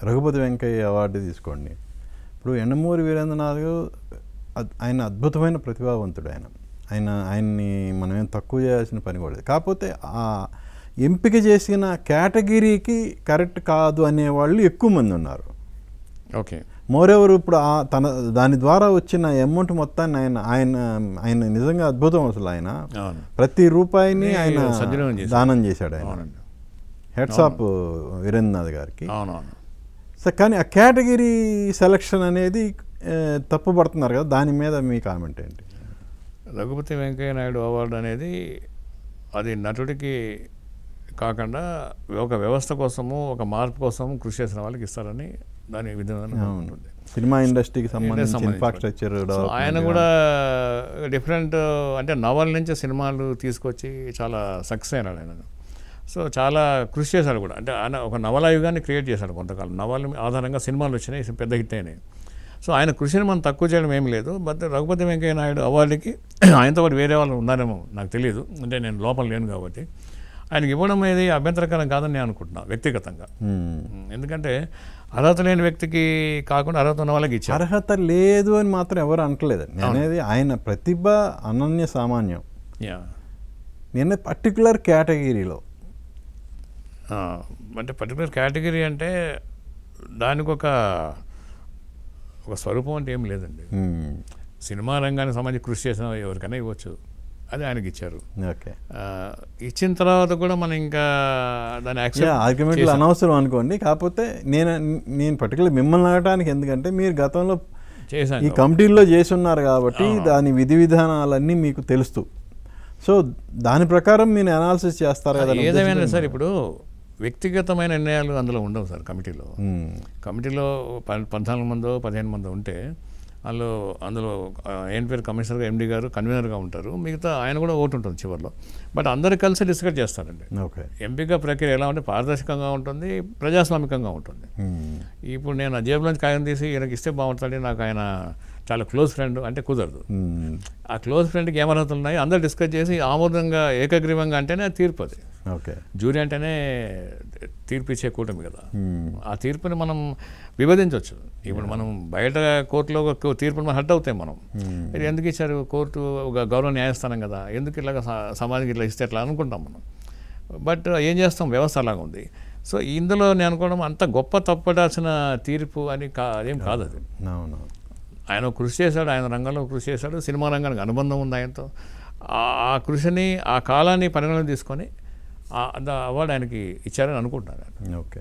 Raghupathi Venkaiah award తీసుకోండి. ఇప్పుడు యండమూరి వీరేంద్రనాథ్ ఆయన అద్భుతమైన ప్రతిభావంతుడు. ఆయన్ని మనం ఏం తక్కువ చేయాల్సిన పని కూడా లేదు. కాకపోతే ఆ ఎంపిక చేసిన కేటగిరీకి కరెక్ట్ కాదు అనేవాళ్ళు ఎక్కువ మంది ఉన్నారు. ఓకే. మోరెవరు ఇప్పుడు దాని ద్వారా వచ్చిన అమౌంట్ మొత్తాన్ని ఆయన నిజంగా అద్భుతం. అసలు ఆయన ప్రతి రూపాయిని ఆయన దానం చేశాడు. ఆయన హెడ్స్ ఆఫ్ వీరేంద్రనాథ్ గారికి. సో కానీ ఆ కేటగిరీ సెలక్షన్ అనేది తప్పుపడుతున్నారు కదా, దాని మీద మీ కామెంట్ ఏంటి? రఘుపతి వెంకయ్య నాయుడు అవార్డు అనేది అది నటుడికి కాకుండా ఒక వ్యవస్థ కోసము, ఒక మార్పు కోసము కృషి చేసిన వాళ్ళకి ఇస్తారని దాని విధానం ఉంటుంది. సినిమా ఇండస్ట్రీకి సంబంధించి ఇన్ఫ్రాస్ట్రక్చర్ ఆయన కూడా డిఫరెంట్ అంటే నవల నుంచి సినిమాలు తీసుకొచ్చి చాలా సక్సెస్ అయినాడు ఆయన. సో చాలా కృషి చేశాడు కూడా. అంటే ఆయన ఒక నవల యుగాన్ని క్రియేట్ చేశాడు కొంతకాలం. నవల ఆధారంగా సినిమాలు వచ్చినాయి, పెద్ద హిట్ అయినాయి. సో ఆయన కృషిని మనం తక్కువ చేయడం ఏం లేదు. బట్ రఘుపతి వెంకయ్య నాయుడు అవార్డుకి ఆయనతో పాటు వేరే వాళ్ళు ఉన్నారేమో నాకు తెలియదు, అంటే నేను లోపల లేను కాబట్టి. ఆయనకి ఇవ్వడం అనేది అభ్యంతరకరం కాదని నేను అనుకుంటున్నాను వ్యక్తిగతంగా. ఎందుకంటే అర్హత లేని వ్యక్తికి కాకుండా అర్హత ఉన్న వాళ్ళకి ఇచ్చారు. అర్హత లేదు అని మాత్రం ఎవరు అంటలేదు అనేది. ఆయన ప్రతిభ అనన్య సామాన్యం. నేను పర్టికులర్ కేటగిరీలో అంటే పర్టికులర్ కేటగిరీ అంటే దానికి ఒక స్వరూపం అంటే ఏం లేదండి. సినిమా రంగానికి సంబంధించి కృషి చేసిన ఎవరికైనా ఇవ్వచ్చు, అది ఆయనకి ఇచ్చారు. ఇచ్చిన తర్వాత కూడా మనం ఇంకా దాని ఆర్గ్యుమెంట్లు అనవసరం అనుకోండి. కాకపోతే నేను పర్టికులర్ మిమ్మల్ని అడగడానికి, ఎందుకంటే మీరు గతంలో చేశాను ఈ కమిటీల్లో చేసి ఉన్నారు కాబట్టి దాని విధి విధానాలన్నీ మీకు తెలుస్తూ, సో దాని ప్రకారం మీరు అనాలిసిస్ చేస్తారు కదా. ఏదేమైనా సార్ ఇప్పుడు వ్యక్తిగతమైన నిర్ణయాలు అందులో ఉండవు సార్. కమిటీలో 14 మందో 15 మందో ఉంటే అందులో ఎన్పిఆర్ కమిషనర్గా ఎండి గారు కన్వీనర్గా ఉంటారు, మిగతా ఆయన కూడా ఓటు ఉంటుంది చివరిలో. బట్ అందరు కలిసి డిస్కస్ చేస్తారండి. ఎంపిక ప్రక్రియ ఎలా ఉంటే పారదర్శకంగా ఉంటుంది, ప్రజాస్వామికంగా ఉంటుంది. ఇప్పుడు నేను ఆ జేబులోంచి కాగితం తీసి ఈయనకి ఇస్తే బాగుంటుంది, నాకు ఆయన చాలా క్లోజ్ ఫ్రెండ్ అంటే కుదరదు. ఆ క్లోజ్ ఫ్రెండ్కి ఏమర్హతలు ఉన్నాయి అందరూ డిస్కస్ చేసి ఆమోదంగా ఏకగ్రీవంగా అంటేనే తీర్పు. అది జ్యూరీ అంటేనే తీర్పు ఇచ్చే కూటమి కదా. ఆ తీర్పుని మనం విభజించవచ్చు. ఇప్పుడు మనం బయట కోర్టులో తీర్పుని మనం హర్ట్ అవుతాం. మనం ఇది ఎందుకు ఇచ్చారు, కోర్టు ఒక గౌరవ న్యాయస్థానం కదా, ఎందుకు ఇలాగ సమాజానికి ఇట్లా ఇస్తే ఎట్లా అనుకుంటాం మనం. బట్ ఏం చేస్తాం, వ్యవస్థ అలాగా ఉంది. సో ఇందులో నేను అనుకోవడం అంత గొప్ప తప్పడాల్సిన తీర్పు అని అదేం కాదు. అది ఆయన కృషి చేశాడు, ఆయన రంగంలో కృషి చేశాడు, సినిమా రంగానికి అనుబంధం ఉంది ఆయనతో. ఆ కృషిని ఆ కాలాన్ని పరిగణన తీసుకొని అవార్డు ఆయనకి ఇచ్చారని అనుకుంటున్నాను. ఓకే.